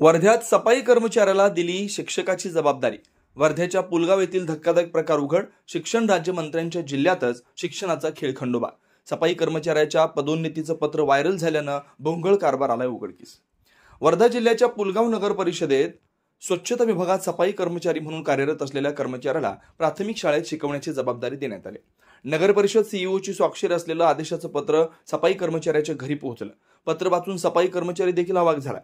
वर्ध्यात सफाई कर्मचाऱ्याला दिली शिक्षकाची जबाबदारी। वर्ध्याच्या पुलगाव येथील धक्कादायक प्रकार उघड। शिक्षण राज्यमंत्र्यांच्या जिल्ह्यातच शिक्षणाचा खेळखंडोबा। सफाई कर्मचाऱ्याच्या पदोन्नतीचं पत्र व्हायरल झाल्यानं भोंगळ कारभार आलाय उघडकीस। वर्धा जिल्ह्याच्या पुलगाव नगर परिषदेत स्वच्छता विभागात सफाई कर्मचारी म्हणून कार्यरत असलेल्या कर्मचाऱ्याला प्राथमिक शाळेत शिकवण्याची जबाबदारी देण्यात आली। नगर परिषद सीईओची स्वाक्षरी असलेलं आदेशाचं पत्र सफाई कर्मचाऱ्याच्या घरी पोहोचलं। पत्र वाचून सफाई कर्मचारी देखील अवाक झाला।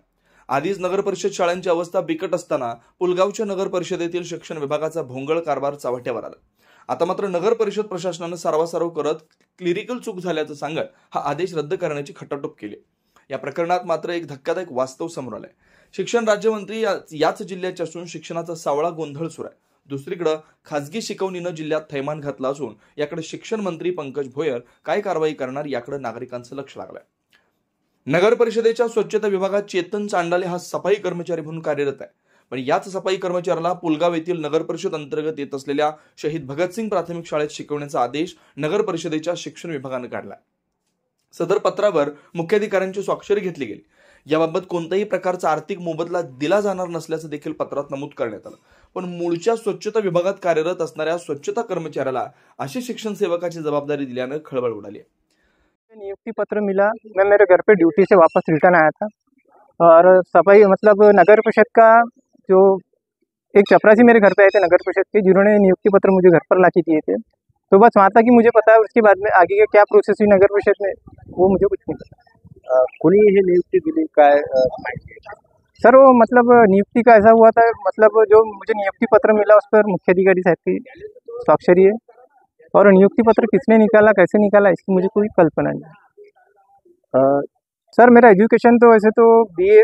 आधीच नगर परिषद शाळांची अवस्था बिकट असताना पुलगावच्या नगर परिषदेतील शिक्षण विभागाचा भोंगळ कारभार चव्हाट्यावर आला। आता मात्र नगर परिषद प्रशासनानं सारवासारव करत क्लिरिकल चूक झाल्याचं सांगत हा आदेश रद्द करण्याची खटाटोप केली। या प्रकरणात मात्र एक धक्कादायक वास्तव समोर आलंय। शिक्षण राज्यमंत्री याच जिल्ह्याचे असून शिक्षणाचा सावळा गोंधळ सुरू आहे। दुसरीकडे खासगी शिकवणीनं जिल्ह्यात थैमान घातला असून याकडे शिक्षण मंत्री पंकज भोयर काय कारवाई करणार याकडे नागरिकांचं लक्ष लागलंय। नगर परिषदेच्या स्वच्छता विभागात चेतन चांडाले हा सफाई कर्मचारी म्हणून कार्यरत आहे, पण याच सफाई कर्मचाऱ्याला पुलगाव येथील नगर परिषद अंतर्गत येत असलेल्या शहीद भगतसिंग प्राथमिक शाळेत शिकवण्याचा आदेश नगर परिषदेच्या शिक्षण विभागाने काढला। सदर पत्रावर मुख्याधिकाऱ्यांची स्वाक्षरी घेतली गेली। याबाबत कोणत्याही प्रकारचा आर्थिक मोबदला दिला जाणार नसल्याचं देखील पत्रात नमूद करण्यात आलं। पण मूळच्या स्वच्छता विभागात कार्यरत असणाऱ्या स्वच्छता कर्मचाऱ्याला अशी शिक्षण सेवकाची जबाबदारी दिल्यानं खळबळ उडाली। नियुक्ति पत्र मिला, मैं मेरे घर पे ड्यूटी से वापस रिटर्न आया था और सफाई मतलब नगर परिषद का जो एक चपरासी मेरे घर पे आए थे नगर परिषद के, जिन्होंने नियुक्ति पत्र मुझे घर पर ला के दिए थे। तो बस वहाँ तक कि मुझे पता है, उसके बाद में आगे का क्या प्रोसेस हुई नगर परिषद में वो मुझे कुछ नहीं पता। कोणी हे नियुक्ती दिली काय सर वो मतलब नियुक्ति का ऐसा हुआ था, मतलब जो मुझे नियुक्ति पत्र मिला उस पर मुख्याधिकारी साहब की स्वाक्षरी है और नियुक्ति पत्र किसने निकाला कैसे निकाला इसकी मुझे कोई कल्पना नहीं। सर मेरा एजुकेशन तो वैसे तो बीए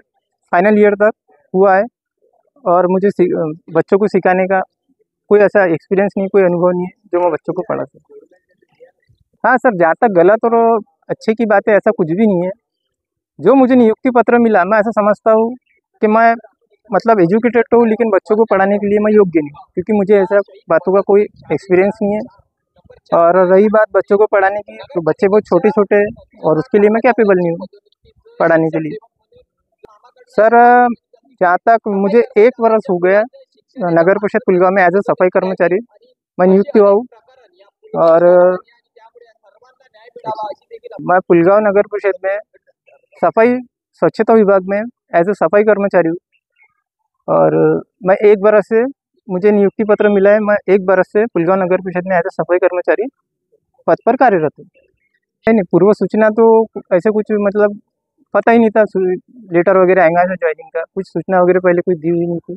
फाइनल ईयर तक हुआ है और मुझे बच्चों को सिखाने का कोई ऐसा एक्सपीरियंस नहीं, कोई अनुभव नहीं है जो मैं बच्चों को पढ़ा सकूँ। हाँ सर, जहाँ तक गलत और अच्छे की बात है ऐसा कुछ भी नहीं है। जो मुझे नियुक्ति पत्र मिला मैं ऐसा समझता हूँ कि मैं मतलब एजुकेटेड तो हूँ, लेकिन बच्चों को पढ़ाने के लिए मैं योग्य नहीं, क्योंकि मुझे ऐसा बातों का कोई एक्सपीरियंस नहीं है। और रही बात बच्चों को पढ़ाने की, तो बच्चे बहुत छोटे छोटे हैं और उसके लिए मैं कैपेबल नहीं हूँ पढ़ाने के लिए। सर जहाँ तक मुझे 1 वर्ष हो गया नगर परिषद पुलगाव में एज ए सफाई कर्मचारी मैं नियुक्त हुआ हूँ और मैं पुलगाव नगर परिषद में सफाई स्वच्छता विभाग में एज ए सफाई कर्मचारी हूँ और मैं 1 वर्ष से मुझे नियुक्ति पत्र मिला है। मैं 1 वर्ष से पुलगाव नगर परिषद में एज ए सफाई कर्मचारी पद पर कार्यरत हूँ। नहीं, पूर्व सूचना तो ऐसे कुछ मतलब पता ही नहीं था, लेटर वगैरह आएगा ऐसा ज्वाइनिंग का, कुछ सूचना वगैरह पहले कुछ दी हुई नहीं थी।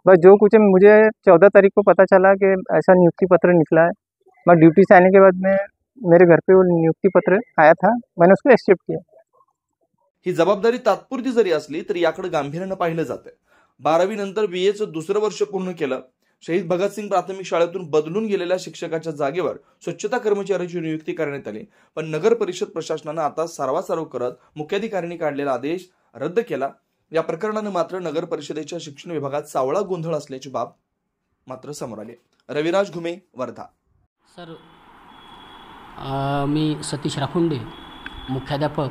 बस जो कुछ मुझे 14 तारीख को पता चला कि ऐसा नियुक्ति पत्र निकला है। मैं ड्यूटी से आने के बाद में मेरे घर पे वो नियुक्ति पत्र आया था, मैंने उसको एक्सेप्ट किया। ही जबाबदारी तात्पुरती जरी असली तरी याकडे गांभीर्यानं पाहिलं जाते। 12वी नंतर बीएचं दुसरं वर्ष पूर्ण केलं। शहीद भगतसिंग प्राथमिक शाळेतून बदलून गेलेल्या शिक्षकाच्या जागेवर स्वच्छता कर्मचाऱ्याची नियुक्ती करण्यात आली, पण नगर परिषद प्रशासनानं आता सारवासारव करत मुख्याधिकाऱ्यांनी काढलेला आदेश रद्द केला। या प्रकरणानं मात्र नगर परिषदेच्या शिक्षण विभागात सावळा गोंधळ असल्याची बाब मात्र समोर आली। रविराज घुमे, वर्धा। सर मी सतीश राखुंडे, मुख्याध्यापक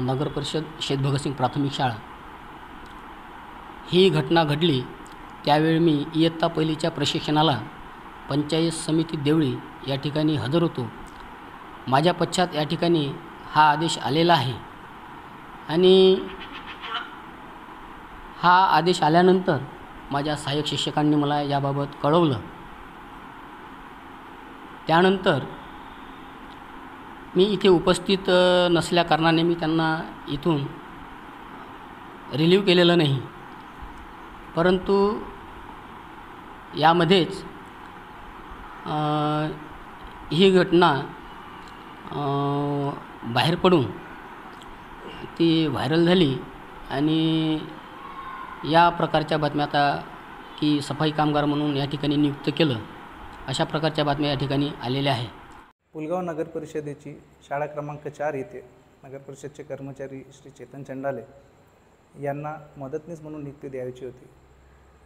नगर परिषद शहीद भगतसिंग प्राथमिक शाळा। ही घटना घडली त्यावेळी मी इयत्ता पहिलीच्या प्रशिक्षणाला पंचायत समिती देवळी या ठिकाणी हजर होतो। माझ्या पश्चात या ठिकाणी हा आदेश आलेला आहे आणि हा आदेश आल्यानंतर माझ्या सहाय्यक शिक्षकांनी मला याबाबत कळवलं। त्यानंतर मी इथे उपस्थित नसल्या कारणाने मी त्यांना इथून रिलीव्ह केलेलं नाही, परंतु यामध्येच ही घटना बाहेर पडून ती व्हायरल झाली आणि या प्रकारच्या बातम्या आता की सफाई कामगार म्हणून या ठिकाणी नियुक्त केलं, अशा प्रकारच्या बातम्या या ठिकाणी आलेल्या आहे। पुलगाव नगर परिषदेची शाळा क्रमांक 4 येथे नगर परिषदचे कर्मचारी श्री चेतन चंडाले यांना मदतनीस म्हणून नियुक्ती द्यायची होती,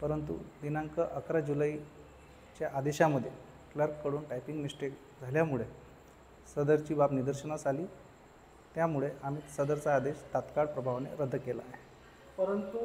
परंतु दिनांक 11 जुलैच्या आदेशामध्ये क्लर्ककडून टायपिंग मिस्टेक झाल्यामुळे सदरची बाब निदर्शनास आली। त्यामुळे आम्ही सदरचा आदेश तात्काळ प्रभावाने रद्द केला आहे। परंतु